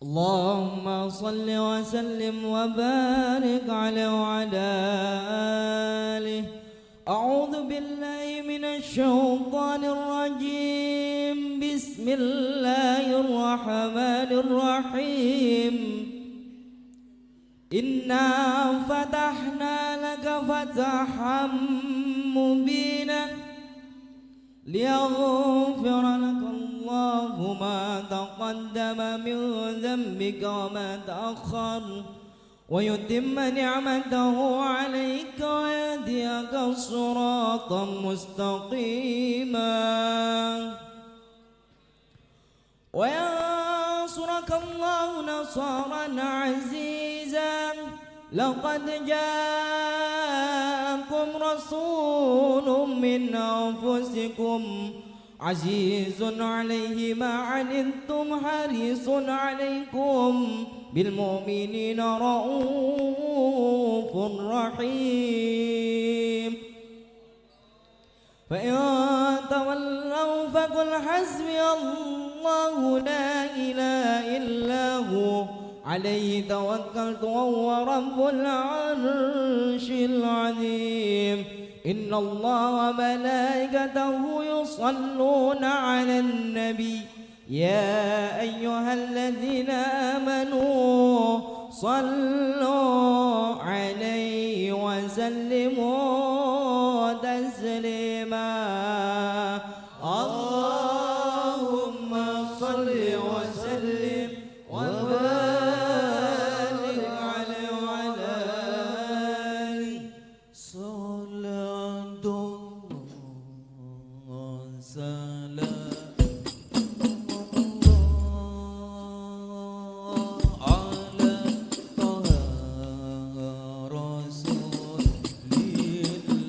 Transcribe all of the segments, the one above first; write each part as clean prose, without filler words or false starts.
اللهم صل وسلم وبارك عليه وعلى آله. أعوذ بالله من الشيطان الرجيم. بسم الله الرحمن الرحيم. إنا فتحنا لك فتحا مبينا ليغفر لك الله ما تقدم من ذنبك وما تأخر ويتم نعمته عليك ويهديك صراطا مستقيما وينصرك الله نصرا عزيزا. لقد جاءكم رسول من أنفسكم عزيز عليه ما عنتم حريص عليكم بالمؤمنين رؤوف رحيم. فإن تولوا فقل حسبي الله لا إله إلا هو عليه توكلت وهو رب العرش العظيم. إن الله وملائكته يصلون على النبي يا أيها الذين آمنوا صلوا عليه وسلموا تسليما. اللهم صل وسلم وبارك عليه وعلى آله. صلاة وسلام على طه رسول الله.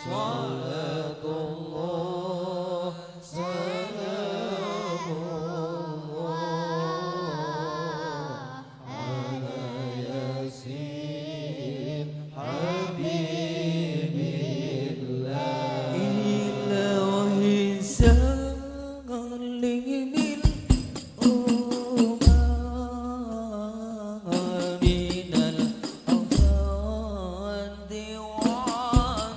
صلاة الله سلام الله على ياسين حبيب الله إلهي سلم الأمم من الأفراد وعن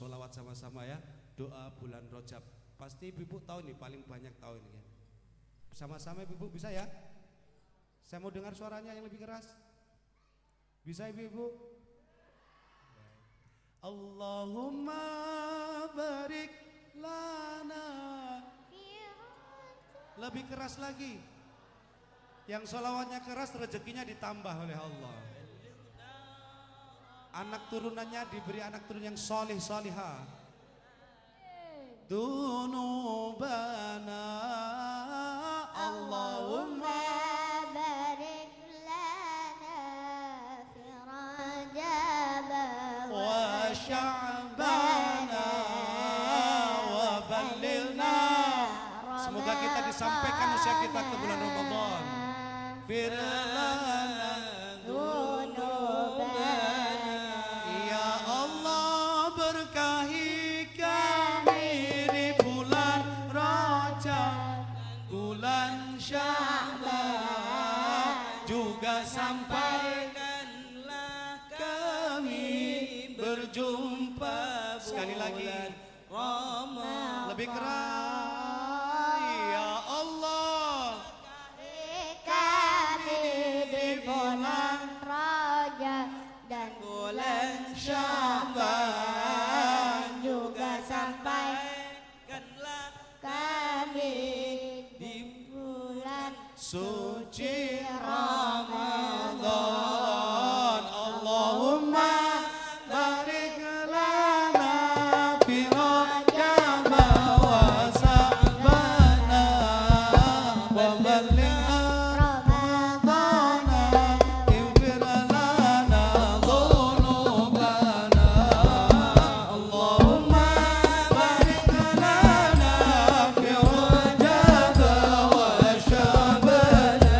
sholawat sama-sama ya. Doa bulan Rajab. Pasti ibu tahu nih, paling banyak tahu ini. Sama-sama ibu bisa ya? Saya mau dengar suaranya yang lebih keras. Bisa ibu-ibu? Allahumma barik lana. Lebih keras lagi. Yang sholawatnya keras rezekinya ditambah oleh Allah. Anak turunannya diberi anak turun yang solih solihah. Dunubana Allahumma barik lana fi Rajab wa sya'bana wa ballilna. Semoga kita disampaikan usia kita ke bulan Ramadan. Firlana dunubana. Ya Allah berkahi kami di bulan Rajab, bulan Sya'ban, juga sampaikanlah kami berjumpa sekali lagi Ramadan. Lebih keras. Ya Allah kami di bulan Rajab dan bulan Sya'ban, juga sampaikanlah kami di bulan suci Ramadan. Allahumma barik lana fi Rajab wa Sya'bana wa ballighna Ramadana ighfir lana dhunubana. Allahumma barik lana fi Rajab wa Sya'bana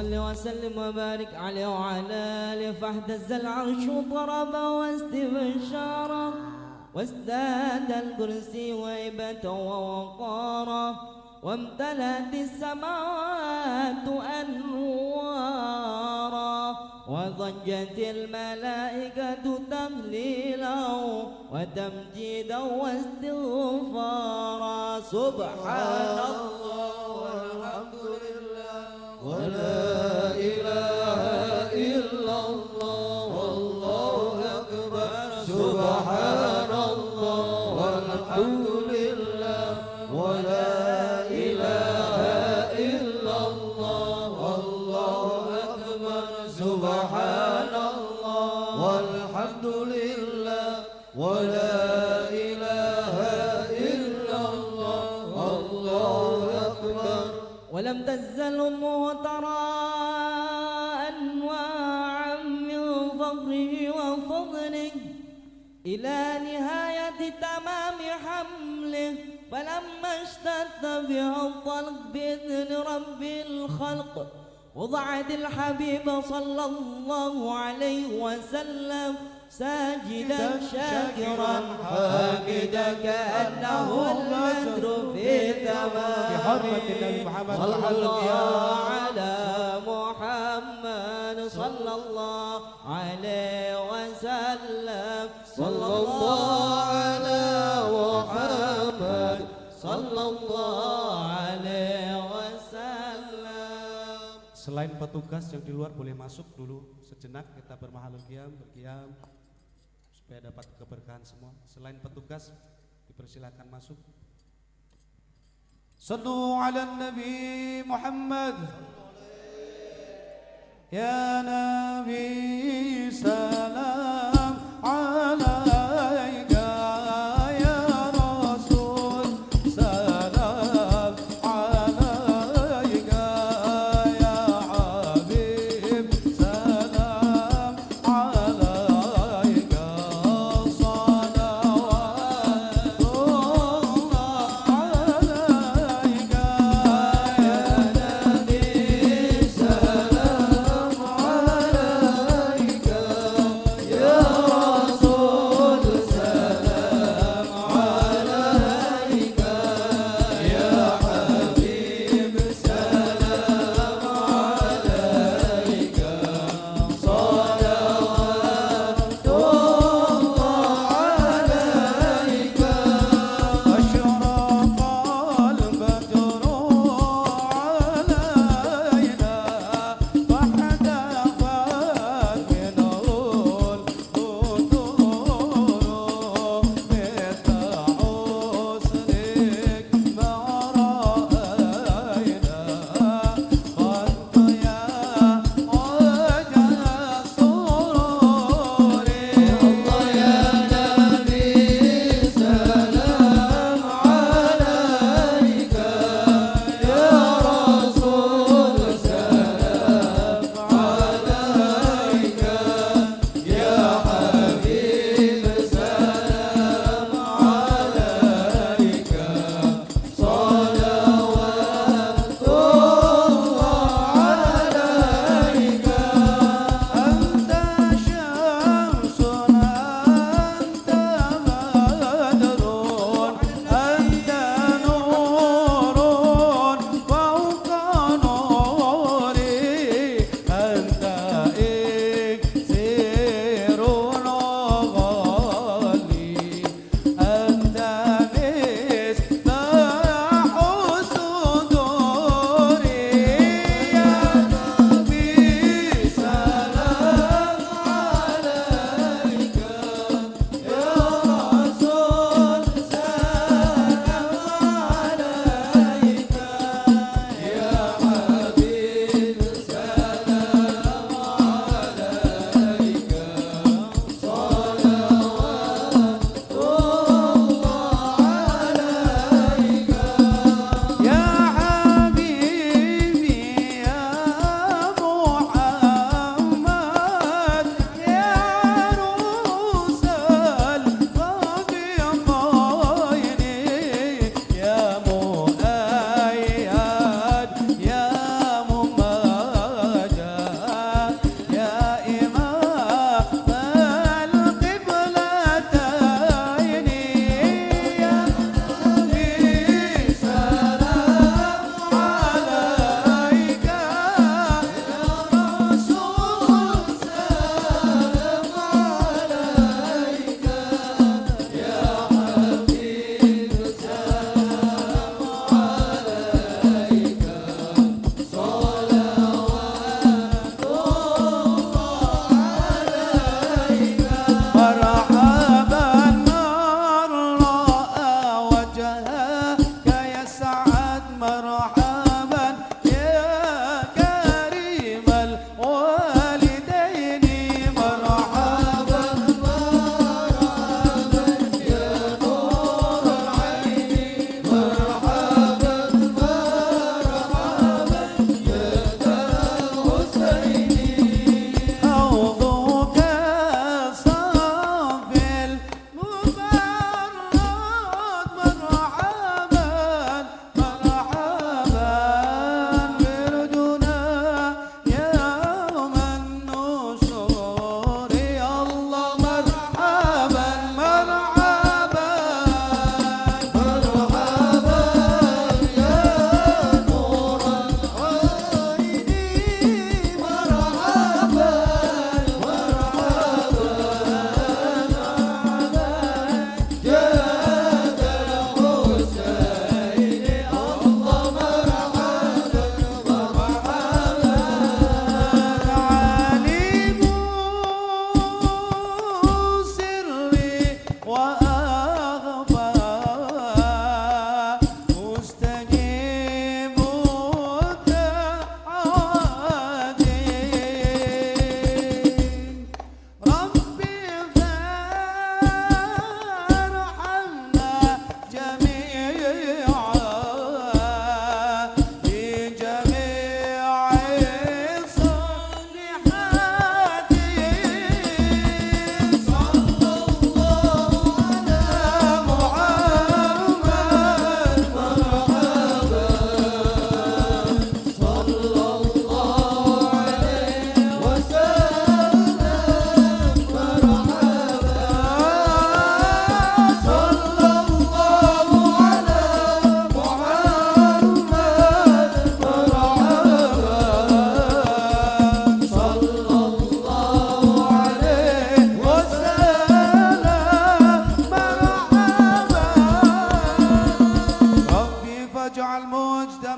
صل وسلم وبارك عليه وعلى آله فاهتز العرش ضرب واستبشارا وازداد الكرسي وهيبة ووقارا وامتلأت السماوات أنوارا وضجت الملائكة تهليلا وتمجيدا واستغفارا سبحان الله والحمد لله ولا إله إلا الله والله أكبر سبحان الله والحمد لله ولا إله إلا الله والله أكبر سبحان الله والحمد لله ولا إله إلا الله والله أكبر ولم تزل أمه ترى أنواعا من فضله وفضله إلى نهاية تمام حمله فلما اشتد بها الطلق بإذن رب الخلق وضعت الحبيب صلى الله عليه وسلم ساجدا شاكرا حامدا كأنه البدر في تمام بحرمة النبي محمد صلى الله على محمد صلى الله عليه وسلم صلى الله على محمد صلى الله عليه وسلم. Selain petugas yang di luar boleh masuk dulu sejenak, kita bermahalul qiyam, berqiyam supaya dapat keberkahan semua. Selain petugas dipersilakan masuk. Sallu ala Nabi Muhammad. Ya Nabi salam alaika ya Rasul salam alaika ya Habib salam alaika salawatullah alaika ya Nabi salam alaika ya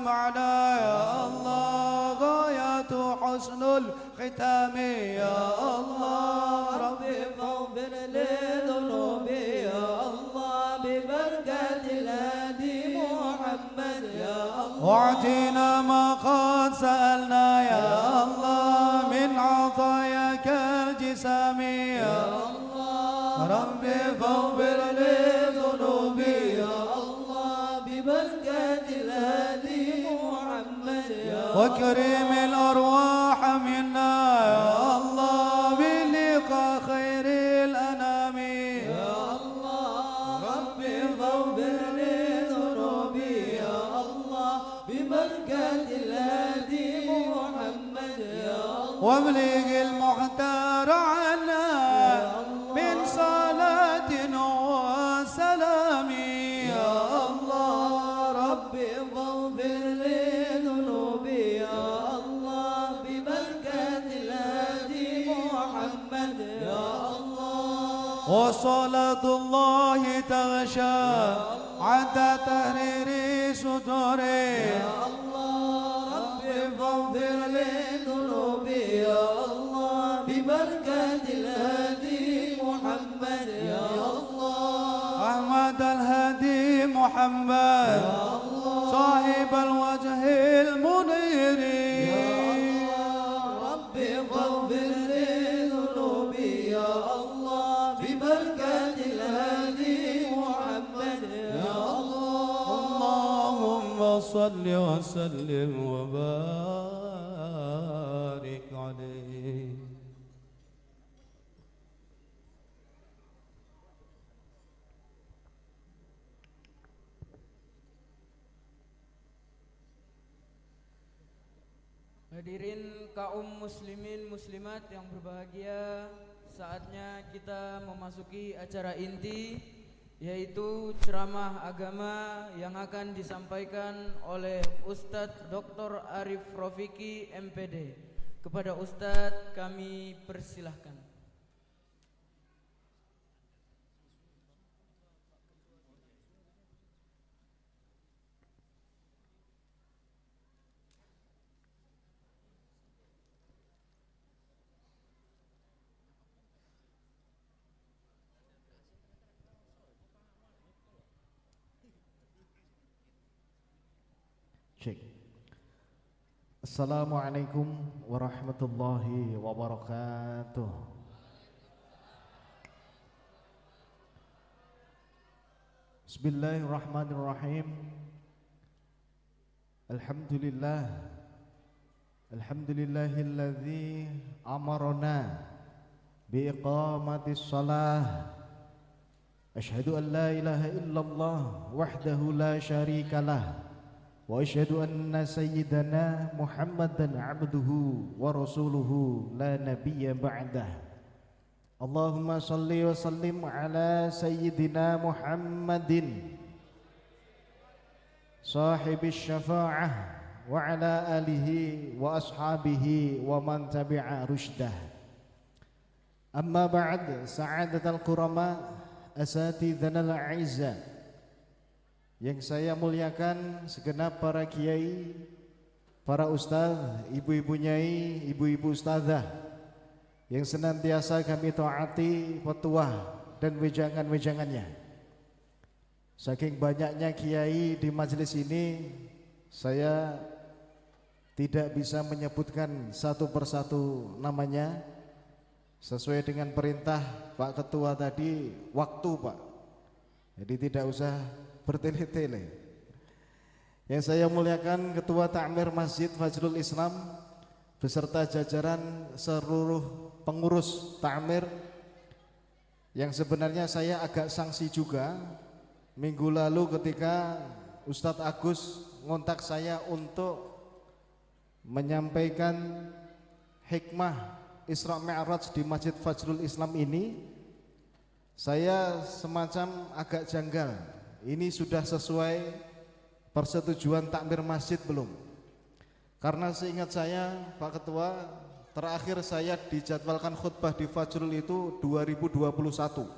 معنا يا الله غاية حسن الختام يا الله ربي فاغفر لذنوبي يا الله ببركة الهادي محمد يا الله واعطنا ما قد سألنا يا الله من عطاياك الجسام يا الله ربي فاغفر لذنوبي يا الله ببركة الهادي محمد يا الله وكرم الأرواح منا يا الله بلقاء خير الأنام يا الله ربي فاغفر لذنوبي يا الله ببركة الهادي محمد يا الله وابلغ المختار عنا من صلاة وسلام يا الله ربي فاغفر لذنوبي يا الله ببركة الهادي محمد يا الله وصلاة الله تغشى عند تحرير صدوري يا الله ربي فاغفر لذنوبي يا الله ببركة الهادي محمد يا الله أحمد الهادي محمد يا الله صاحب الوجه المنير يا الله ربي فاغفر لذنوبي يا الله ببركة الهادي محمد يا الله اللهم صل وسلم وبارك عليه. Hadirin kaum muslimin muslimat yang berbahagia, saatnya kita memasuki acara inti, yaitu ceramah agama yang akan disampaikan oleh Ustadz Dr. Arif Rofiki MPD. Kepada Ustadz kami persilahkan. Cek. Assalamualaikum warahmatullahi wabarakatuh. Bismillahirrahmanirrahim. Alhamdulillah. Alhamdulillahilladzi amarna biiqamatis shalah. Asyhadu an la ilaha illallah wahdahu la syarikalah. Wa asyhadu anna sayyidana Muhammadan abduhu wa rasuluhu la nabiyya ba'dah. Allahumma salli wa sallim ala sayyidina Muhammadin sahibis syafa'ah wa ala alihi wa ashabihi wa man tabi'a rushdah. Amma ba'd, sa'adatal qurama asatidhana al-'izza, yang saya muliakan segenap para kiai, para ustaz, ibu-ibu nyai, ibu-ibu ustazah yang senantiasa kami taati petuah dan wejangan-wejangannya. Saking banyaknya kiai di majelis ini, saya tidak bisa menyebutkan satu persatu namanya. Sesuai dengan perintah Pak Ketua tadi, waktu Pak, jadi tidak usah bertele-tele. Yang saya muliakan Ketua Ta'mir Masjid Fajrul Islam beserta jajaran seluruh pengurus Ta'mir, yang sebenarnya saya agak sanksi juga minggu lalu ketika Ustadz Agus ngontak saya untuk menyampaikan hikmah Isra Mi'raj di Masjid Fajrul Islam ini. Saya semacam agak janggal. Ini sudah sesuai persetujuan takmir masjid belum? Karena seingat saya Pak Ketua, terakhir saya dijadwalkan khutbah di Fajrul itu 2021.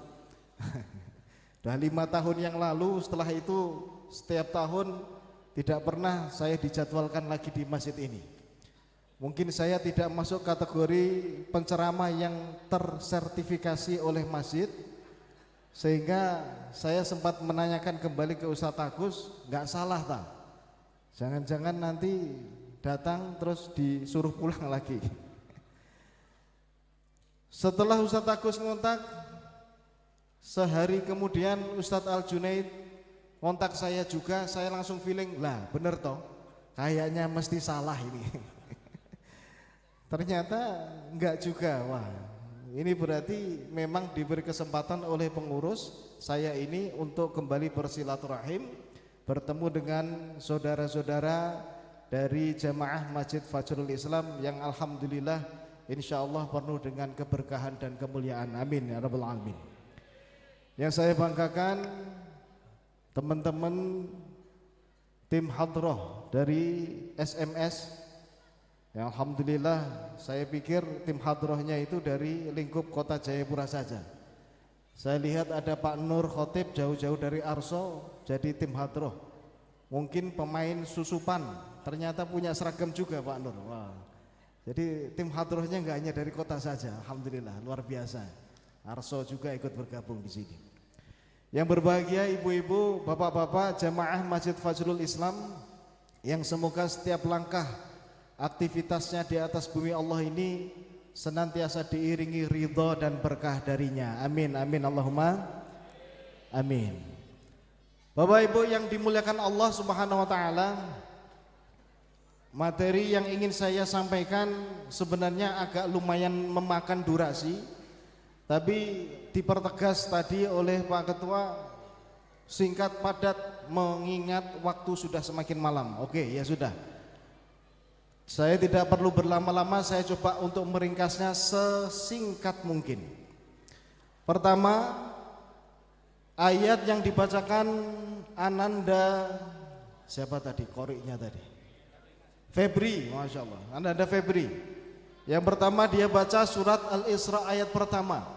Dah 5 tahun yang lalu. Setelah itu setiap tahun tidak pernah saya dijadwalkan lagi di masjid ini. Mungkin saya tidak masuk kategori penceramah yang tersertifikasi oleh masjid, sehingga saya sempat menanyakan kembali ke Ustadz Agus, nggak salah tak? Jangan-jangan nanti datang terus disuruh pulang lagi. Setelah Ustadz Agus ngontak, sehari kemudian Ustadz Al Junaid kontak saya juga. Saya langsung feeling, lah bener toh, kayaknya mesti salah ini. Ternyata enggak juga. Wah, ini berarti memang diberi kesempatan oleh pengurus saya ini untuk kembali bersilaturahim, bertemu dengan saudara-saudara dari jamaah Masjid Fajrul Islam yang alhamdulillah insyaallah penuh dengan keberkahan dan kemuliaan. Amin ya rabbal alamin. Yang saya banggakan teman-teman tim hadroh dari SMS. Ya, alhamdulillah, saya pikir tim hadrohnya itu dari lingkup kota Jayapura saja. Saya lihat ada Pak Nur Khotib jauh-jauh dari Arso jadi tim hadroh. Mungkin pemain susupan, ternyata punya seragam juga Pak Nur. Wah. Jadi tim hadrohnya enggak hanya dari kota saja, alhamdulillah, luar biasa. Arso juga ikut bergabung di sini. Yang berbahagia ibu-ibu, bapak-bapak jamaah Masjid Fajrul Islam yang semoga setiap langkah aktivitasnya di atas bumi Allah ini senantiasa diiringi ridha dan berkah darinya. Amin, amin, Allahumma amin. Bapak Ibu yang dimuliakan Allah Subhanahu wa taala, materi yang ingin saya sampaikan sebenarnya agak lumayan memakan durasi, tapi dipertegas tadi oleh Pak Ketua, singkat padat mengingat waktu sudah semakin malam. Oke, ya sudah. Saya tidak perlu berlama-lama, saya coba untuk meringkasnya sesingkat mungkin. Pertama, ayat yang dibacakan Ananda, siapa tadi? Koriknya tadi Febri, Masya Allah, Ananda Febri. Yang pertama dia baca surat Al-Isra ayat pertama.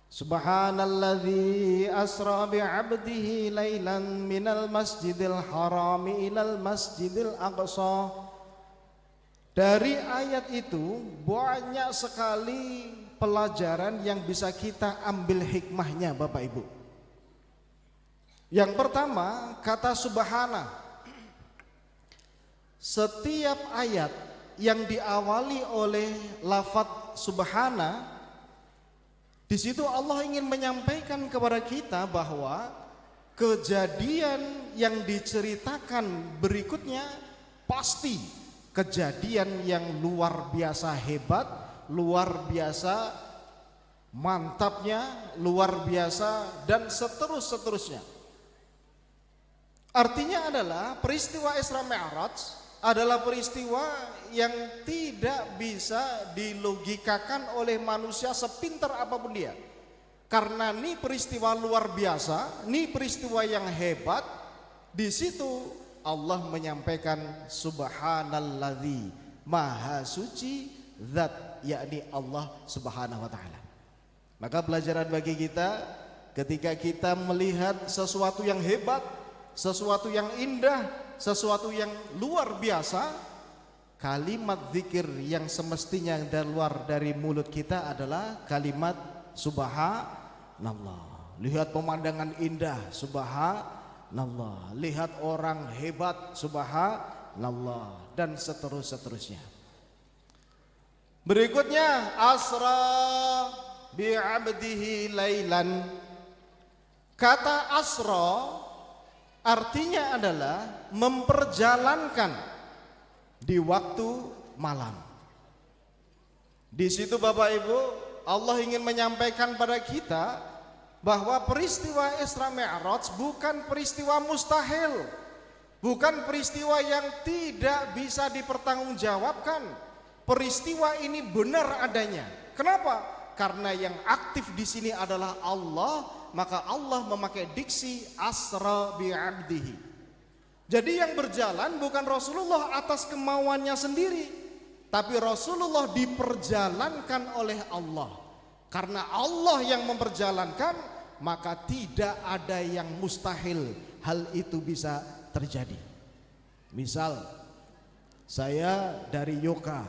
Subhanalladzi asra bi'abdihi lailan minal masjidil harami ilal masjidil aqsa. Dari ayat itu banyak sekali pelajaran yang bisa kita ambil hikmahnya Bapak Ibu. Yang pertama, kata subhana. Setiap ayat yang diawali oleh lafadz subhana, di situ Allah ingin menyampaikan kepada kita bahwa kejadian yang diceritakan berikutnya pasti kejadian yang luar biasa hebat, luar biasa mantapnya, luar biasa dan seterusnya. Artinya adalah peristiwa Isra Mi'raj adalah peristiwa yang tidak bisa dilogikakan oleh manusia sepintar apapun dia. Karena ini peristiwa luar biasa, ini peristiwa yang hebat. Di situ Allah menyampaikan subhanalladzi maha suci zat, yakni Allah Subhanahu wa taala. Maka pelajaran bagi kita ketika kita melihat sesuatu yang hebat, sesuatu yang indah, sesuatu yang luar biasa, kalimat zikir yang semestinya keluar dari mulut kita adalah kalimat subhanallah. Lihat pemandangan indah, subhanallah. Lihat orang hebat, subhanallah, dan seterusnya. Berikutnya asra bi'abdihi lailan. Kata asra artinya adalah memperjalankan di waktu malam. Di situ Bapak Ibu, Allah ingin menyampaikan pada kita bahwa peristiwa Isra Mi'raj bukan peristiwa mustahil, bukan peristiwa yang tidak bisa dipertanggungjawabkan. Peristiwa ini benar adanya. Kenapa? Karena yang aktif di sini adalah Allah, maka Allah memakai diksi asra bi'abdihi. Jadi yang berjalan bukan Rasulullah atas kemauannya sendiri, tapi Rasulullah diperjalankan oleh Allah. Karena Allah yang memperjalankan, maka tidak ada yang mustahil hal itu bisa terjadi. Misal saya dari Yoka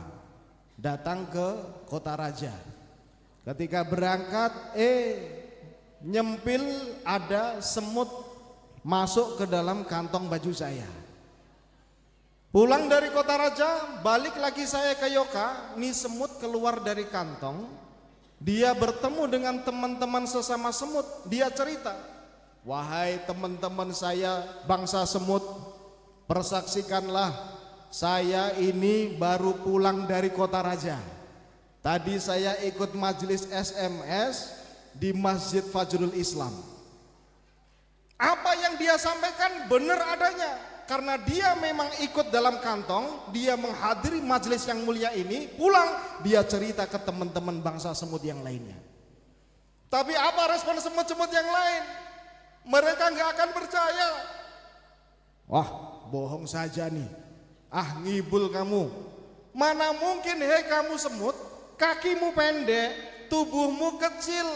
datang ke Kota Raja. Ketika berangkat nyempil ada semut masuk ke dalam kantong baju saya. Pulang dari Kota Raja, balik lagi saya ke Yoka, nih semut keluar dari kantong. Dia bertemu dengan teman-teman sesama semut. Dia cerita, wahai teman-teman saya bangsa semut, persaksikanlah saya ini baru pulang dari Kota Raja. Tadi saya ikut majelis SMS di Masjid Fajrul Islam. Apa yang dia sampaikan benar adanya. Karena dia memang ikut dalam kantong, dia menghadiri majelis yang mulia ini, pulang dia cerita ke teman-teman bangsa semut yang lainnya. Tapi apa respon semut-semut yang lain? Mereka nggak akan percaya. Wah, bohong saja nih. Ah, ngibul kamu. Mana mungkin kamu semut, kakimu pendek, tubuhmu kecil.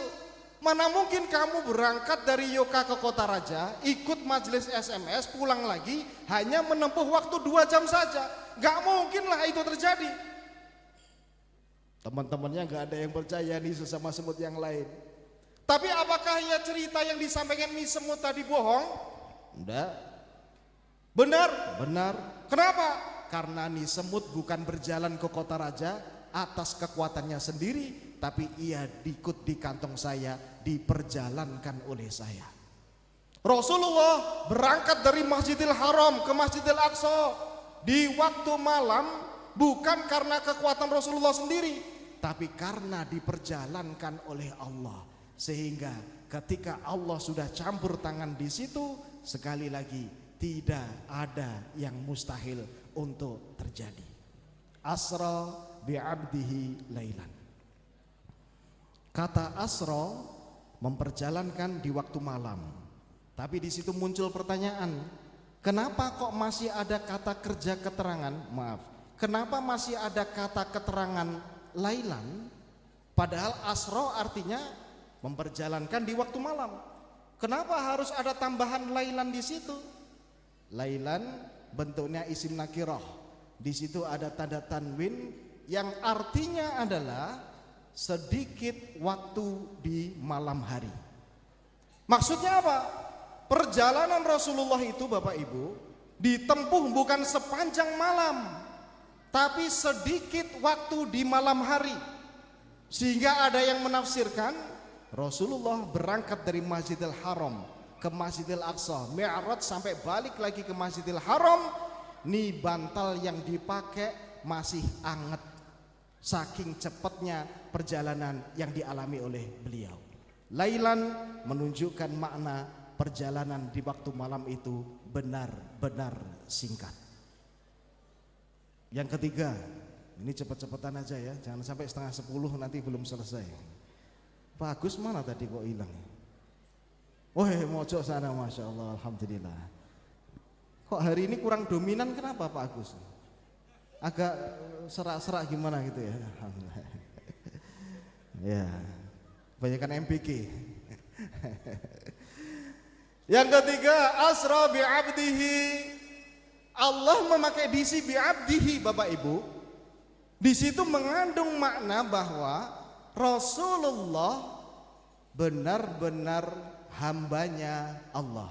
Mana mungkin kamu berangkat dari Yoka ke Kota Raja, ikut majelis SMS, pulang lagi hanya menempuh waktu 2 jam saja. Gak mungkin lah itu terjadi. Teman-temannya gak ada yang percaya nih sesama semut yang lain. Tapi apakah ya cerita yang disampaikan nih semut tadi bohong? Enggak. Benar? Benar. Kenapa? Karena nih semut bukan berjalan ke Kota Raja atas kekuatannya sendiri, tapi ia diikut di kantong saya, diperjalankan oleh saya. Rasulullah berangkat dari Masjidil Haram ke Masjidil Aqsa di waktu malam bukan karena kekuatan Rasulullah sendiri, tapi karena diperjalankan oleh Allah. Sehingga ketika Allah sudah campur tangan di situ, sekali lagi tidak ada yang mustahil untuk terjadi. Asra bi'abdihi lailan. Kata asra memperjalankan di waktu malam. Tapi di situ muncul pertanyaan, kenapa kok masih ada kata kerja keterangan? Maaf, kenapa masih ada kata keterangan lailan? Padahal asra artinya memperjalankan di waktu malam. Kenapa harus ada tambahan lailan di situ? Lailan bentuknya isim nakirah. Di situ ada tanda tanwin yang artinya adalah sedikit waktu di malam hari. Maksudnya apa? Perjalanan Rasulullah itu Bapak Ibu ditempuh bukan sepanjang malam, tapi sedikit waktu di malam hari. Sehingga ada yang menafsirkan Rasulullah berangkat dari Masjidil Haram ke Masjidil Aqsa, Mi'raj sampai balik lagi ke Masjidil Haram, nih bantal yang dipakai masih anget. Saking cepatnya perjalanan yang dialami oleh beliau. Lailan menunjukkan makna perjalanan di waktu malam itu benar-benar singkat. Yang ketiga, ini cepet-cepetan aja ya, jangan sampai 9:30 nanti belum selesai. Pak Agus mana tadi kok hilang? Oh mojok sana, Masya Allah, Alhamdulillah. Kok hari ini kurang dominan, kenapa Pak Agus? Agak serak-serak gimana gitu ya. Alhamdulillah. Ya, kebanyakan MPK. Yang ketiga, asra bi'abdihi. Allah memakai disi bi'abdihi Bapak Ibu. Di situ mengandung makna bahwa Rasulullah benar-benar hambanya Allah.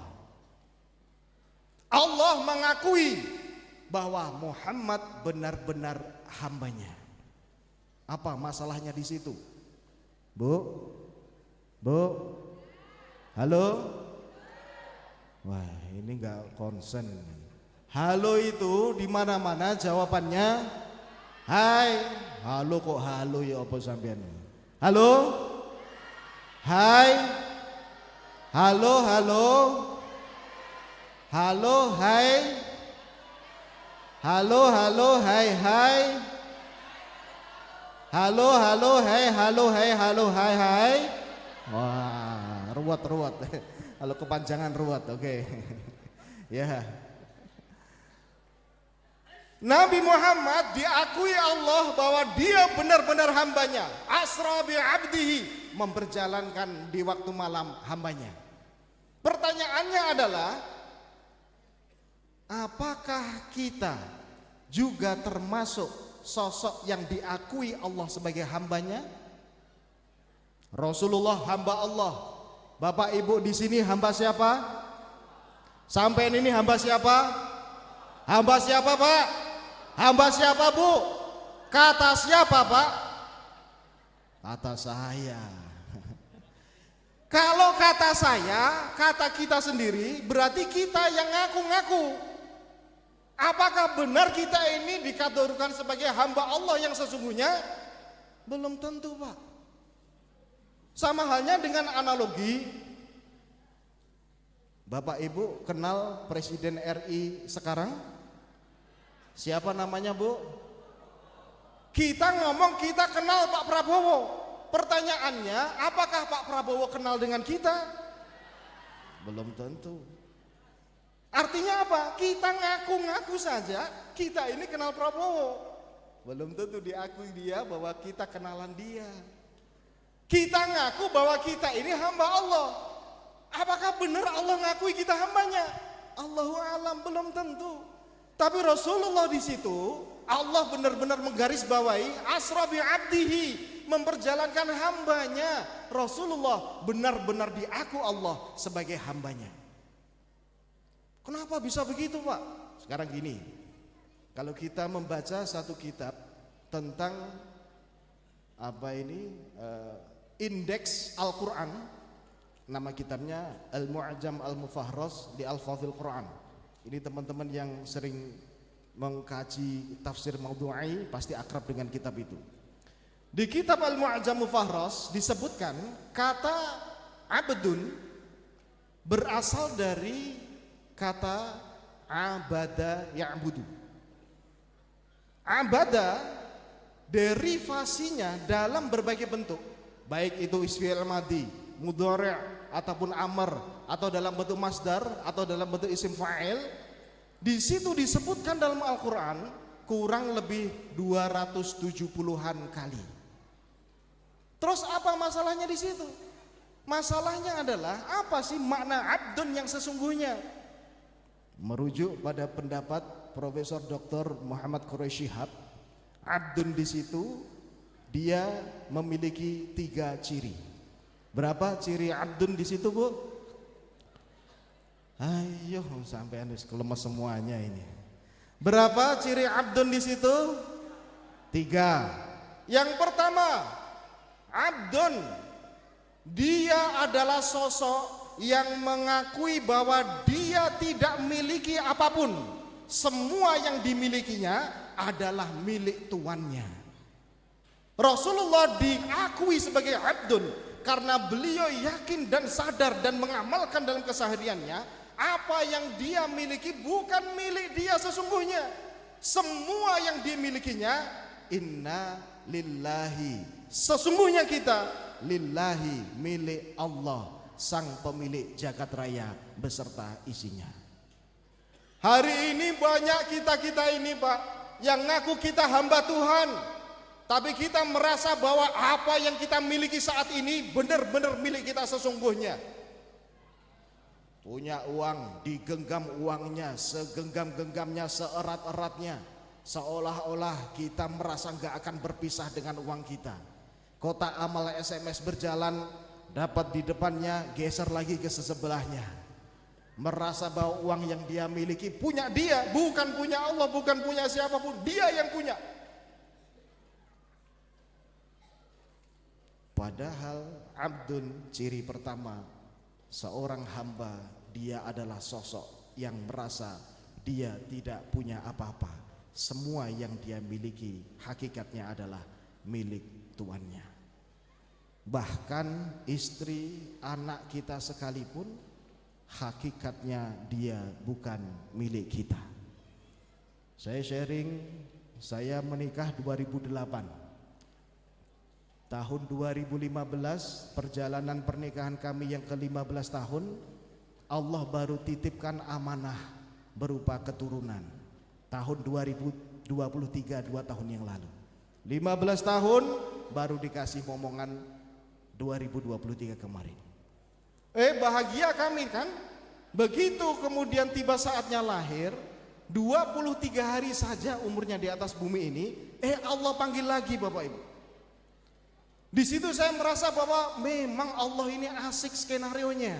Allah mengakui bahwa Muhammad benar-benar hambanya. Apa masalahnya di situ? Bu? Halo? Wah, ini enggak konsen. Halo itu di mana-mana jawabannya hai. Halo kok halo ya apa sampean? Halo? Hai. Halo, halo. Halo, hai. Halo, halo, hai, hai. Halo, halo, hai, halo, hai, halo, hai, hai. Wah, ruwet. Kalau kepanjangan ruwet, oke. Ya. Nabi Muhammad diakui Allah bahwa dia benar-benar hambanya. Asra bi'abdihi, memperjalankan di waktu malam hambanya. Pertanyaannya adalah, apakah kita juga termasuk sosok yang diakui Allah sebagai hambanya? Rasulullah hamba Allah. Bapak Ibu di sini hamba siapa? Sampai ini hamba siapa? Hamba siapa, Pak? Hamba siapa, Bu? Kata siapa, Pak? Kata saya. Kalau kata saya, kata kita sendiri, berarti kita yang ngaku-ngaku. Apakah benar kita ini dikategorikan sebagai hamba Allah yang sesungguhnya? Belum tentu, Pak. Sama halnya dengan analogi, Bapak Ibu kenal Presiden RI sekarang? Siapa namanya, Bu? Kita ngomong kita kenal Pak Prabowo. Pertanyaannya, apakah Pak Prabowo kenal dengan kita? Belum tentu. Artinya apa? Kita ngaku-ngaku saja kita ini kenal Prabowo. Belum tentu diakui dia bahwa kita kenalan dia. Kita ngaku bahwa kita ini hamba Allah. Apakah benar Allah ngakui kita hambanya? Allahu alam, belum tentu. Tapi Rasulullah di situ Allah benar-benar menggarisbawahi asra bi abdihi, memperjalankan hambanya. Rasulullah benar-benar diaku Allah sebagai hambanya. Kenapa bisa begitu, Pak? Sekarang gini, kalau kita membaca satu kitab tentang indeks Al-Quran, nama kitabnya Al-Mu'jam Al-Mufahras di Al-Fadhil Quran. Ini teman-teman yang sering mengkaji tafsir Maudhu'i pasti akrab dengan kitab itu. Di kitab Al-Mu'jam Mufahras disebutkan kata abdun berasal dari kata abada ya'budu. Abada derivasinya dalam berbagai bentuk, baik itu isfi'il madhi, mudhari' ataupun amr, atau dalam bentuk masdar atau dalam bentuk isim fa'il. Di situ disebutkan dalam Al-Qur'an kurang lebih 270-an kali. Terus apa masalahnya di situ? Masalahnya adalah apa sih makna abdun yang sesungguhnya? Merujuk pada pendapat Profesor Dr. Muhammad Quraisy Shihab, abdun di situ dia memiliki 3 ciri. Berapa ciri abdun di situ, Bu? Ayo sampai harus kelemes semuanya ini. Berapa ciri abdun di situ? 3. Yang pertama, abdun dia adalah sosok yang mengakui bahwa dia tidak memiliki apapun. Semua yang dimilikinya adalah milik tuannya. Rasulullah diakui sebagai abdun karena beliau yakin dan sadar dan mengamalkan dalam kesehariannya apa yang dia miliki bukan milik dia sesungguhnya. Semua yang dimilikinya inna lillahi, sesungguhnya kita lillahi, milik Allah, sang pemilik jagat raya beserta isinya. Hari ini banyak kita ini, Pak, yang ngaku kita hamba Tuhan, tapi kita merasa bahwa apa yang kita miliki saat ini benar-benar milik kita sesungguhnya. Punya uang, digenggam uangnya, segenggam-genggamnya, seerat-eratnya, seolah-olah kita merasa nggak akan berpisah dengan uang kita. Kotak amal SMS berjalan, dapat di depannya, geser lagi ke sebelahnya. Merasa bahwa uang yang dia miliki punya dia, bukan punya Allah, bukan punya siapapun, dia yang punya. Padahal abdun ciri pertama, seorang hamba, dia adalah sosok yang merasa dia tidak punya apa-apa. Semua yang dia miliki hakikatnya adalah milik tuannya. Bahkan istri, anak kita sekalipun hakikatnya dia bukan milik kita. Saya sharing, saya menikah 2008. Tahun 2015 perjalanan pernikahan kami yang ke-15 tahun, Allah baru titipkan amanah berupa keturunan. Tahun 2023, 2 tahun yang lalu. 15 tahun baru dikasih momongan 2023 kemarin. Bahagia kami kan? Begitu kemudian tiba saatnya lahir, 23 hari saja umurnya di atas bumi ini, Allah panggil lagi Bapak Ibu. Di situ saya merasa bahwa memang Allah ini asik skenarionya.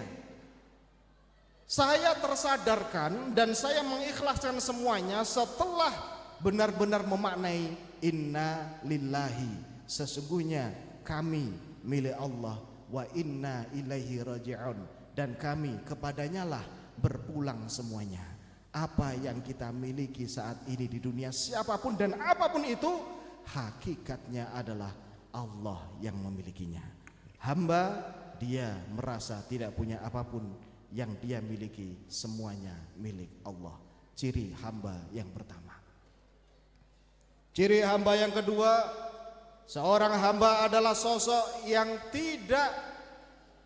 Saya tersadarkan dan saya mengikhlaskan semuanya setelah benar-benar memaknai inna lillahi, sesungguhnya kami milik Allah, wa inna ilaihi raji'un, dan kami kepadanya lah berpulang semuanya. Apa yang kita miliki saat ini di dunia, siapapun dan apapun itu, hakikatnya adalah Allah yang memilikinya. Hamba dia merasa tidak punya apapun, yang dia miliki semuanya milik Allah. Ciri hamba yang pertama. Ciri hamba yang kedua, seorang hamba adalah sosok yang tidak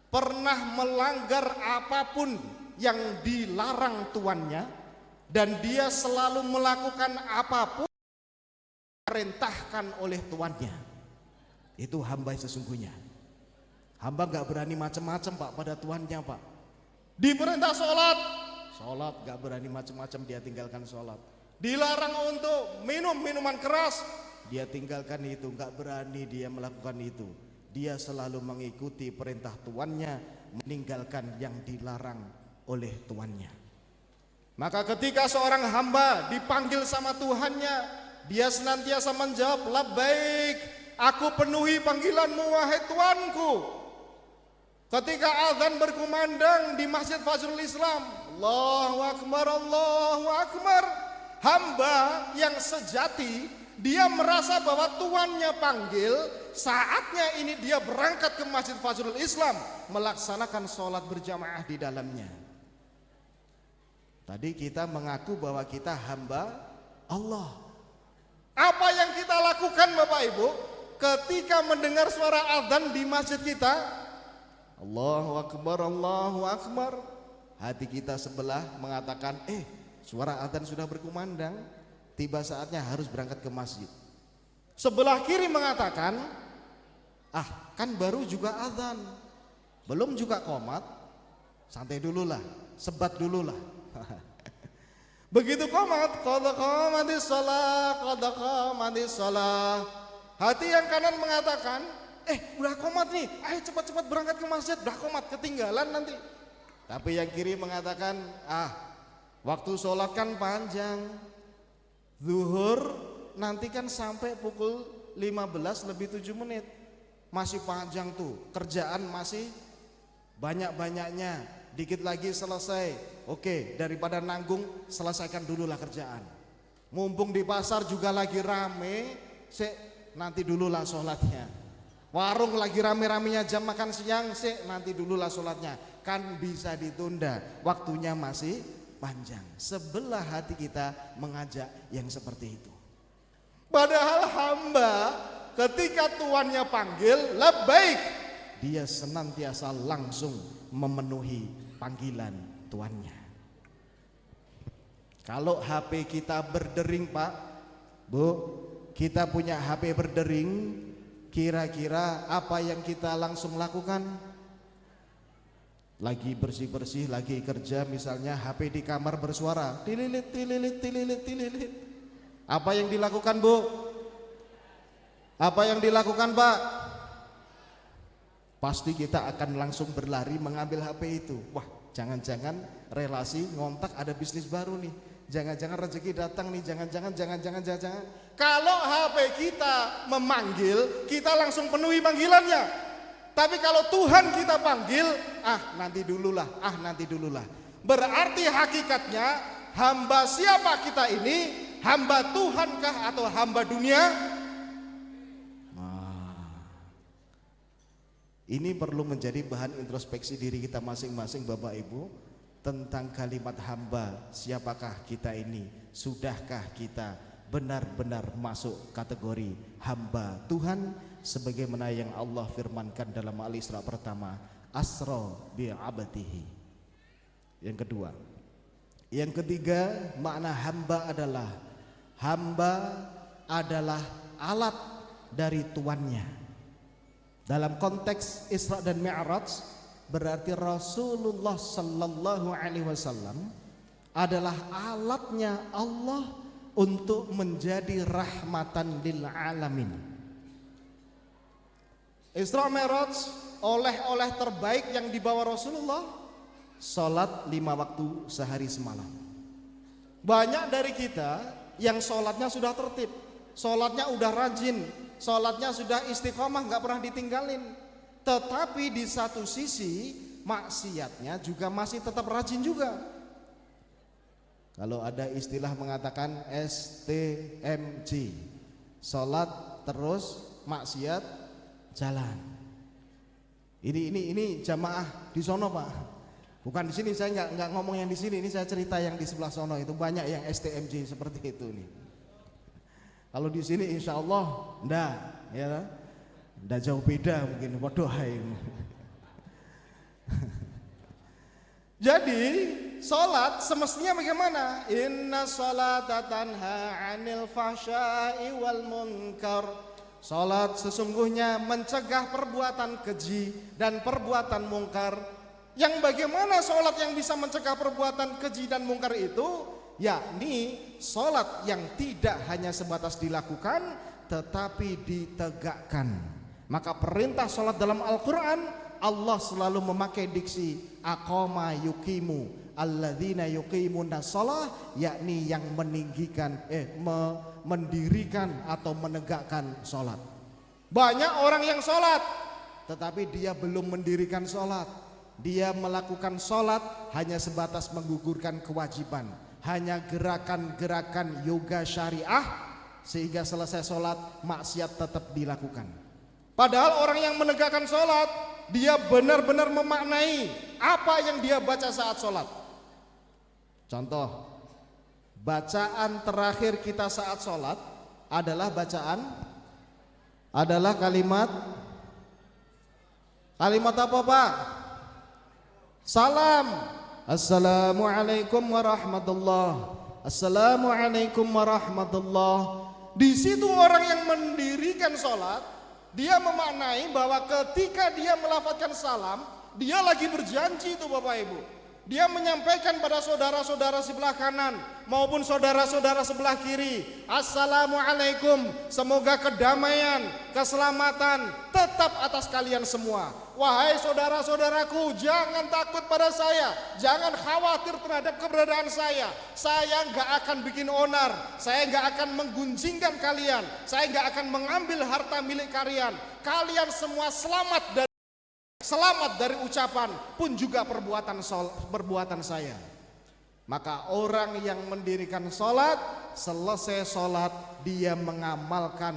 pernah melanggar apapun yang dilarang tuannya, dan dia selalu melakukan apapun diperintahkan oleh tuannya. Itu hamba sesungguhnya. Hamba gak berani macam-macam Pak pada tuannya Pak. Diperintah sholat, sholat gak berani macam-macam, dia tinggalkan sholat. Dilarang untuk minum minuman keras, dia tinggalkan itu, gak berani dia melakukan itu. Dia selalu mengikuti perintah tuannya, meninggalkan yang dilarang oleh tuannya. Maka ketika seorang hamba dipanggil sama Tuhannya, dia senantiasa menjawab, labbaik, aku penuhi panggilanmu wahai Tuanku. Ketika azan berkumandang di Masjid Fajrul Islam, Allahu Akbar, Allahu Akbar, hamba yang sejati, dia merasa bahwa tuannya panggil, saatnya ini dia berangkat ke Masjid Fajrul Islam, melaksanakan sholat berjamaah di dalamnya. Tadi kita mengaku bahwa kita hamba Allah. Apa yang kita lakukan Bapak Ibu ketika mendengar suara azan di masjid kita? Allahu Akbar, Allahu Akbar. Hati kita sebelah mengatakan, suara azan sudah berkumandang, tiba saatnya harus berangkat ke masjid. Sebelah kiri mengatakan, kan baru juga azan, belum juga qomat, santai dululah, sebat dululah. Begitu qomat, qad qamatis shalah, qad qamatis shalah. Hati yang kanan mengatakan, udah qomat nih, ayo cepat-cepat berangkat ke masjid, udah qomat, ketinggalan nanti. Tapi yang kiri mengatakan, waktu sholat kan panjang, zuhur nanti kan sampai pukul 15 lebih 7 menit, masih panjang tuh, kerjaan masih banyak-banyaknya, dikit lagi selesai. Oke, daripada nanggung, selesaikan dululah kerjaan. Mumpung di pasar juga lagi rame, nanti dululah sholatnya. Warung lagi rame-ramenya jam makan siang, nanti dululah sholatnya. Kan bisa ditunda, waktunya masih panjang. Sebelah hati kita mengajak yang seperti itu. Padahal hamba ketika tuannya panggil, labbaik, dia senantiasa langsung memenuhi panggilan tuannya. Kalau HP kita berdering Pak, Bu, kita punya HP berdering, kira-kira apa yang kita langsung lakukan? Lagi bersih-bersih, lagi kerja misalnya, HP di kamar bersuara, tililit, tililit, tililit, tililit. Apa yang dilakukan Bu? Apa yang dilakukan Pak? Pasti kita akan langsung berlari mengambil HP itu. Wah, jangan-jangan relasi ngontak ada bisnis baru nih, jangan-jangan rezeki datang nih, jangan-jangan. Kalau HP kita memanggil, kita langsung penuhi panggilannya. Tapi kalau Tuhan kita panggil, nanti dululah. Berarti hakikatnya hamba siapa kita ini? Hamba Tuhankah atau hamba dunia? Ini perlu menjadi bahan introspeksi diri kita masing-masing Bapak Ibu, tentang kalimat hamba. Siapakah kita ini? Sudahkah kita benar-benar masuk kategori hamba Tuhan, sebagaimana yang Allah firmankan dalam Al-Isra pertama, asra bi'abadihi. Yang kedua, yang ketiga, makna hamba adalah alat dari tuannya. Dalam konteks Isra dan Mi'raj, berarti Rasulullah sallallahu alaihi wasallam adalah alatnya Allah untuk menjadi rahmatan lil alamin. Isra Mi'raj oleh-oleh terbaik yang dibawa Rasulullah, sholat 5 waktu sehari semalam. Banyak dari kita yang sholatnya sudah tertib, sholatnya udah rajin, sholatnya sudah istiqomah, gak pernah ditinggalin. Tetapi di satu sisi maksiatnya juga masih tetap rajin juga. Kalau ada istilah mengatakan STMJ, sholat terus maksiat jalan. Ini jamaah di sono Pak, bukan di sini. Saya nggak ngomong yang di sini. Ini saya cerita yang di sebelah sono, itu banyak yang STMJ seperti itu nih. Kalau di sini insya Allah ndak jauh beda mungkin. Waduh. Jadi sholat semestinya bagaimana? Inna sholata tanha 'anil fahsya'i wal munkar. Sholat sesungguhnya mencegah perbuatan keji dan perbuatan mungkar. Yang bagaimana sholat yang bisa mencegah perbuatan keji dan mungkar itu? Yakni sholat yang tidak hanya sebatas dilakukan tetapi ditegakkan. Maka perintah sholat dalam Al-Quran, Allah selalu memakai diksi aqama yuqimu alladzina yuqimuna shalah, yakni yang mendirikan atau menegakkan sholat. Banyak orang yang sholat tetapi dia belum mendirikan sholat. Dia melakukan sholat hanya sebatas menggugurkan kewajiban, hanya gerakan-gerakan yoga syariah, sehingga selesai sholat maksiat tetap dilakukan. Padahal orang yang menegakkan sholat, dia benar-benar memaknai apa yang dia baca saat sholat. Contoh, bacaan terakhir kita saat sholat adalah kalimat apa Pak? Salam. Assalamualaikum warahmatullahi. Assalamualaikum warahmatullahi. Di situ orang yang mendirikan sholat, dia memaknai bahwa ketika dia melafazkan salam, dia lagi berjanji itu Bapak Ibu. Dia menyampaikan pada saudara-saudara sebelah kanan maupun saudara-saudara sebelah kiri, Assalamualaikum, semoga kedamaian, keselamatan tetap atas kalian semua. Wahai saudara-saudaraku, jangan takut pada saya, jangan khawatir terhadap keberadaan saya. Saya nggak akan bikin onar, saya nggak akan menggunjingkan kalian, saya nggak akan mengambil harta milik kalian. Kalian semua selamat dari ucapan pun juga perbuatan saya. Maka orang yang mendirikan sholat, selesai sholat dia mengamalkan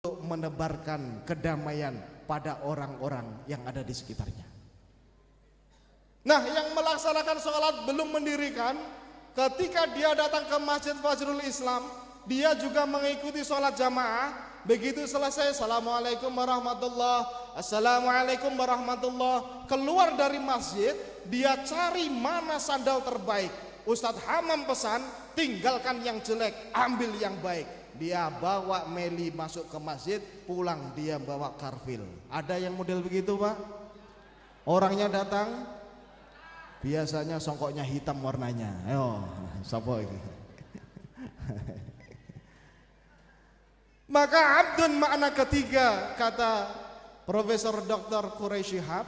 untuk menebarkan kedamaian pada orang-orang yang ada di sekitarnya. Nah, yang melaksanakan sholat belum mendirikan, ketika dia datang ke Masjid Fajrul Islam, dia juga mengikuti sholat jamaah. Begitu selesai, Assalamualaikum warahmatullahi, Assalamualaikum warahmatullahi, keluar dari masjid, dia cari mana sandal terbaik. Ustadz Hamam pesan, tinggalkan yang jelek, ambil yang baik. Dia bawa meli masuk ke masjid, pulang dia bawa karfil. Ada yang model begitu Pak? Orangnya datang, biasanya songkoknya hitam warnanya. Ayo, sapa iki? Maka abdun makna ketiga, kata Profesor Dr. Quraisy Shihab,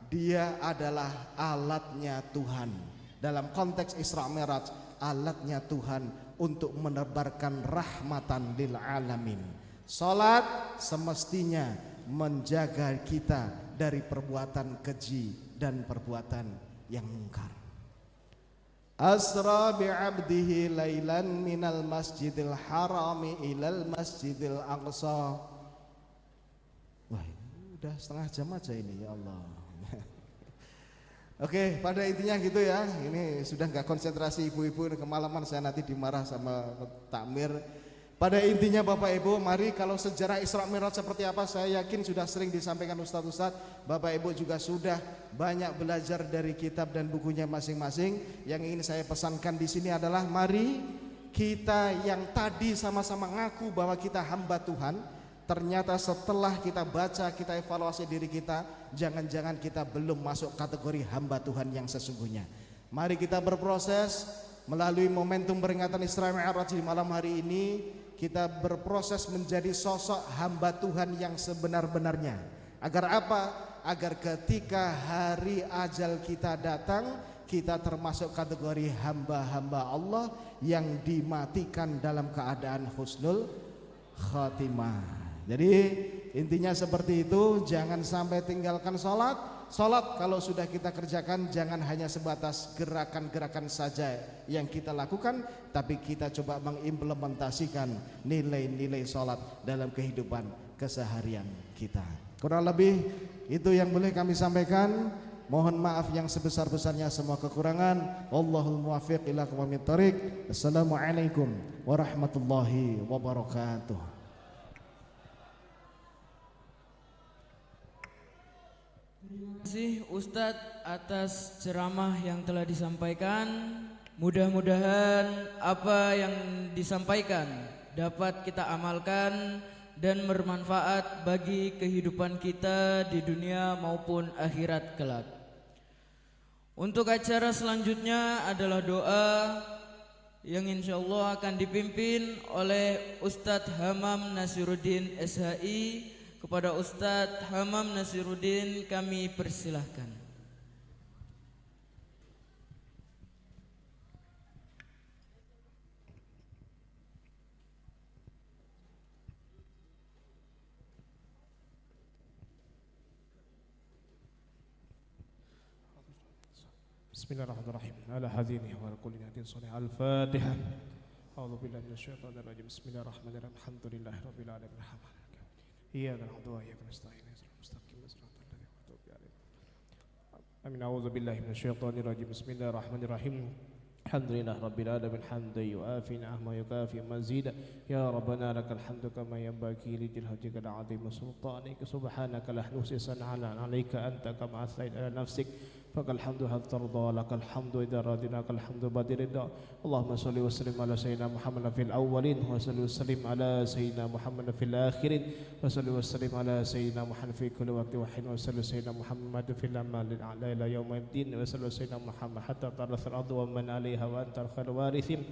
dia adalah alatnya Tuhan. Dalam konteks Isra Mi'raj, alatnya Tuhan untuk menebarkan rahmatan lil alamin. Salat semestinya menjaga kita dari perbuatan keji dan perbuatan yang mungkar. Asra bi'abdihi lailan minal masjidil harami ilal masjidil aqsa. Wah, udah setengah jam aja ini, ya Allah. Oke, pada intinya gitu ya. Ini sudah nggak konsentrasi ibu-ibu, kemalaman saya nanti dimarah sama takmir. Pada intinya Bapak Ibu, mari kalau sejarah Isra Mi'raj seperti apa, saya yakin sudah sering disampaikan Ustadz-Ustadz. Bapak Ibu juga sudah banyak belajar dari kitab dan bukunya masing-masing. Yang ingin saya pesankan di sini adalah mari kita yang tadi sama-sama ngaku bahwa kita hamba Tuhan, ternyata setelah kita baca, kita evaluasi diri kita, jangan-jangan kita belum masuk kategori hamba Tuhan yang sesungguhnya. Mari kita berproses melalui momentum peringatan Isra Mi'raj di malam hari ini. Kita berproses menjadi sosok hamba Tuhan yang sebenar-benarnya. Agar apa? Agar ketika hari ajal kita datang, kita termasuk kategori hamba-hamba Allah yang dimatikan dalam keadaan husnul khatimah. Jadi intinya seperti itu, jangan sampai tinggalkan sholat. Sholat kalau sudah kita kerjakan jangan hanya sebatas gerakan-gerakan saja yang kita lakukan, tapi kita coba mengimplementasikan nilai-nilai sholat dalam kehidupan keseharian kita. Kurang lebih itu yang boleh kami sampaikan. Mohon maaf yang sebesar-besarnya semua kekurangan. Wallahul muwaffiq ila aqwamit thoriq. Assalamualaikum warahmatullahi wabarakatuh. Terima kasih Ustadz atas ceramah yang telah disampaikan. Mudah-mudahan apa yang disampaikan dapat kita amalkan dan bermanfaat bagi kehidupan kita di dunia maupun akhirat kelak. Untuk acara selanjutnya adalah doa yang insyaallah akan dipimpin oleh Ustadz Hamam Nasiruddin SHI. Kepada Ustadz Hamam Nasiruddin kami persilahkan. Bismillahirrahmanirrahim. Ala hadinihi wa kulli natin salih al-Fatihah. A'udzu billahi minasyaitonir rajim. Bismillahirrahmanirrahim. Alhamdulillahirabbil alamin. Iyyaka na'budu wa iyyaka nasta'in. Ihdinas mustaqim siratal ladzina an'amta 'alaihim. Amin. A'udzu billahi minasyaitonir rajim. Bismillahirrahmanirrahim. Alhamdulillah rabbil alamin hamdan yuafi ni'ama yukafi mazida ya rabbana lakal hamdu kama yanbaghi li jalhalika al-'azim sultanika subhanaka la nuhsi sana'an 'alaika anta kama asnaita ala nafsik fakal hamdu hatta tarda lakal hamdu idza radina kal hamdu badirida Allahumma shalli wa sallim ala sayyidina Muhammad fil awwalin wa salli wa sallim ala sayyidina Muhammad fil akhirin wa salli wa sallim ala sayyidina Muhammad fi kulli waqtin wa hin wa salli sayyidina Muhammad fil amalil a'la ila yaumiddin wa salli sayyidina Muhammad hatta tarasal ardu wa man alaiha wa antal khairul warithin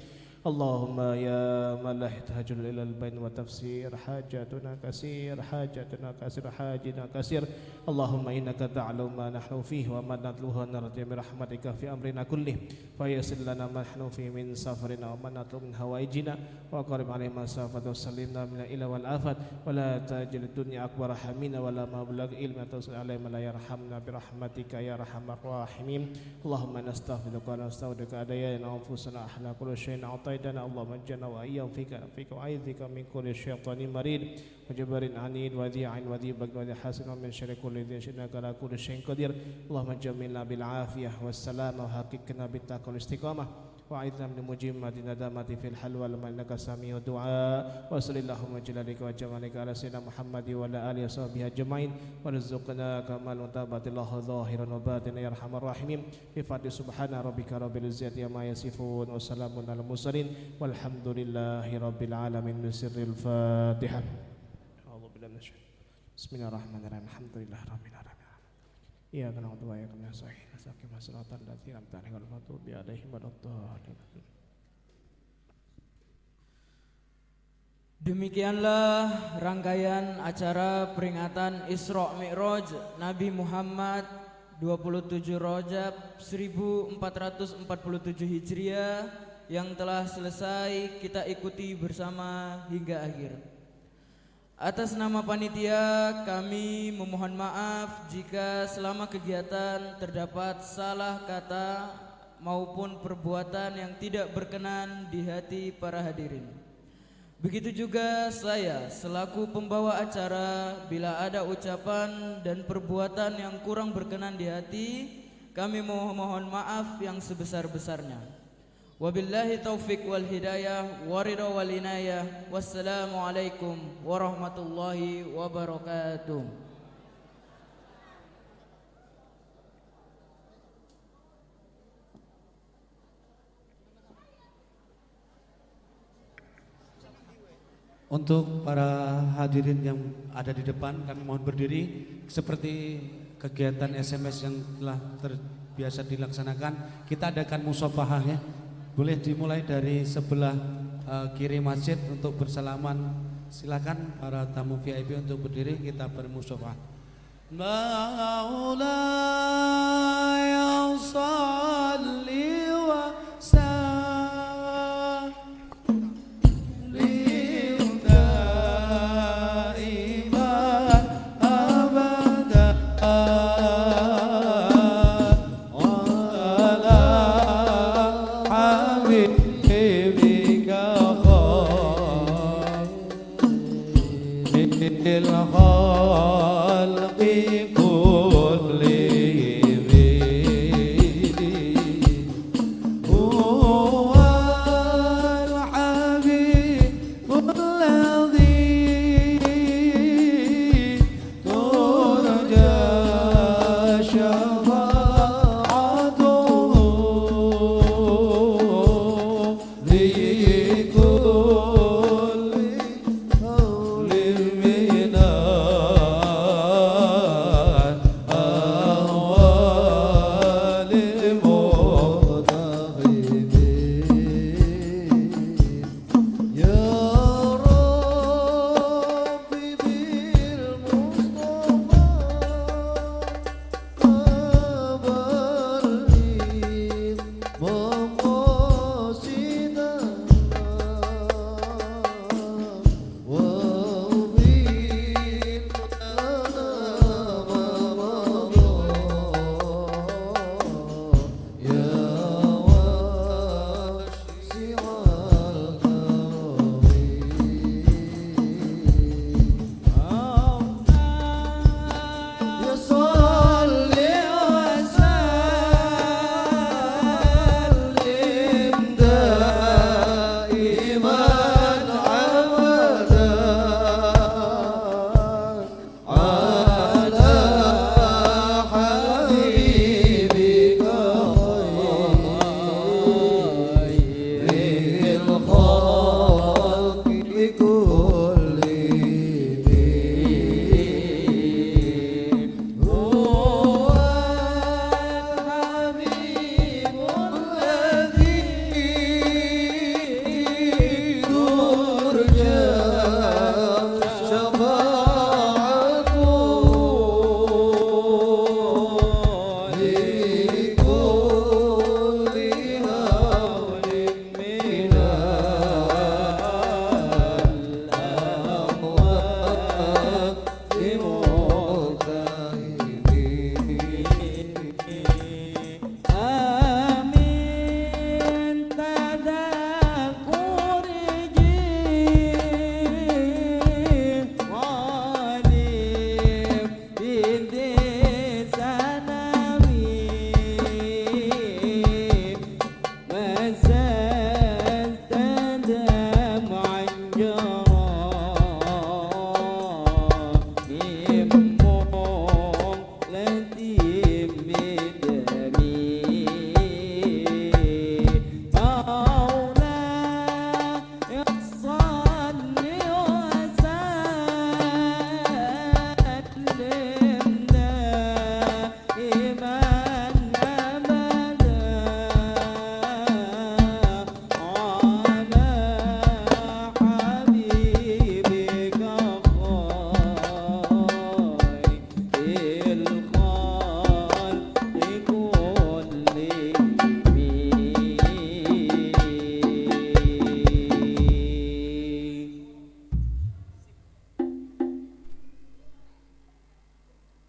Allahumma ya man la yahtajul ila al-bain wa tafsir hajatuna kasir hajina kasir Allahumma innaka ta'lamu ma nahnu fihi wa ma natluhu narja bi rahmatika fi amrina kullih fa yassir lana ma nahnu fihi min safarina wa ma natlu min hawaijina wa qarib alaina safat wa sallimna min ila wal afat wa la tajil dunya akbar hamina wa la mablagh ilmi tawsil alaina la yarhamna bi rahmatika ya arhamar rahimin Allahumma nastaghfiruka wa nastaghfiruka adayana anfusana ahla kulli shay'in أعطيتنا اللهم اجعلنا وإياهم فيك وأعيذك من كل شيطان مريد وجبار عنيد وذيع وذي بغي وذي حسن ومن شر كل ذي شر إنك على كل شيء قدير اللهم جملنا بالعافية والسلامة وحققنا بالتقوى والاستقامة وأعذنا من مجمة الندامة في الحلوى لما إنك سميع الدعاء وصل اللهم جلالك وجمالك على سيدنا محمد وعلى آله وصحبه أجمعين وارزقنا كمال متابعة الله ظاهرا وباطنا يا أرحم الراحمين بفضل سبحان ربك رب العزة عما يصفون وسلام على المرسلين والحمد لله رب العالمين بسر الفاتحة أعوذ بالله من الشيطان بسم الله الرحمن الرحيم الحمد لله رب العالمين Iyyaka na'budu wa iyyaka nasta'in ihdinas siratal ladzina an'amta 'alaihim ghairil maghdubi 'alaihim waladdallin. Demikianlah rangkaian acara peringatan Isra Mi'raj Nabi Muhammad 27 Rajab 1447 Hijriah yang telah selesai kita ikuti bersama hingga akhir. Atas nama panitia kami memohon maaf jika selama kegiatan terdapat salah kata maupun perbuatan yang tidak berkenan di hati para hadirin. Begitu juga saya selaku pembawa acara, bila ada ucapan dan perbuatan yang kurang berkenan di hati, kami mohon maaf yang sebesar-besarnya. Wabillahi taufik wal hidayah waridha wal inayah. Wassalamualaikum warahmatullahi wabarakatuh. Untuk para hadirin yang ada di depan, kami mohon berdiri seperti kegiatan SMS yang telah terbiasa dilaksanakan, kita adakan musafahah ya. Boleh dimulai dari sebelah kiri masjid untuk bersalaman. Silakan para tamu VIP untuk berdiri, kita bermusafahah. Maulaya salli wa sallim daiman abada ala habibika khairil khalqi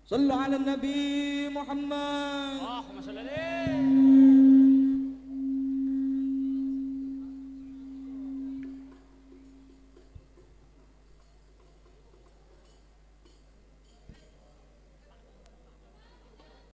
صلوا على النبي محمد. اللهم صل عليه.